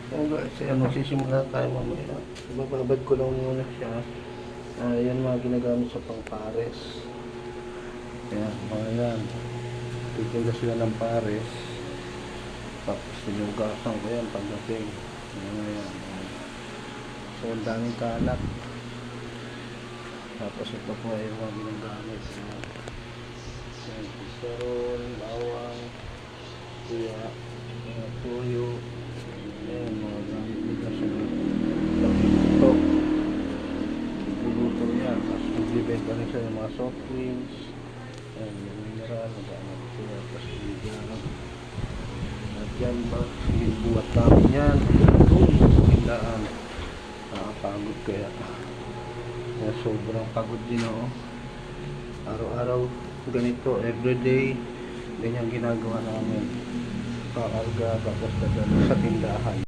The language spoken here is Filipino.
Kung guys, magsisimula tayo mamaya. Bababad ko lang muna siya. Yan mga ginagamit sa pang-pares. Ayan, mga yan. Titinda sila ng pares. Tapos sinugasan ko yan pagdating. Ayan. So, ang daming kalat. Tapos ito po ay mga ginagamit. Ayan, pisaron, bawang, kuya, tuyo. Ayan, mga gamit nila sa pagluto. Pagluto niya. Tapos magbibenta rin siya ng mga soft drinks. Ayan, yung mineral, magamit sila. Tapos bigyan. At yan ba, buhat namin yan. Hindaan. Nakapagod kaya. Kaya sobrang pagod din ako. Araw-araw ganito, everyday. Ganyan ginagawa namin. Kakarga, tapos dadalo sa tindahan.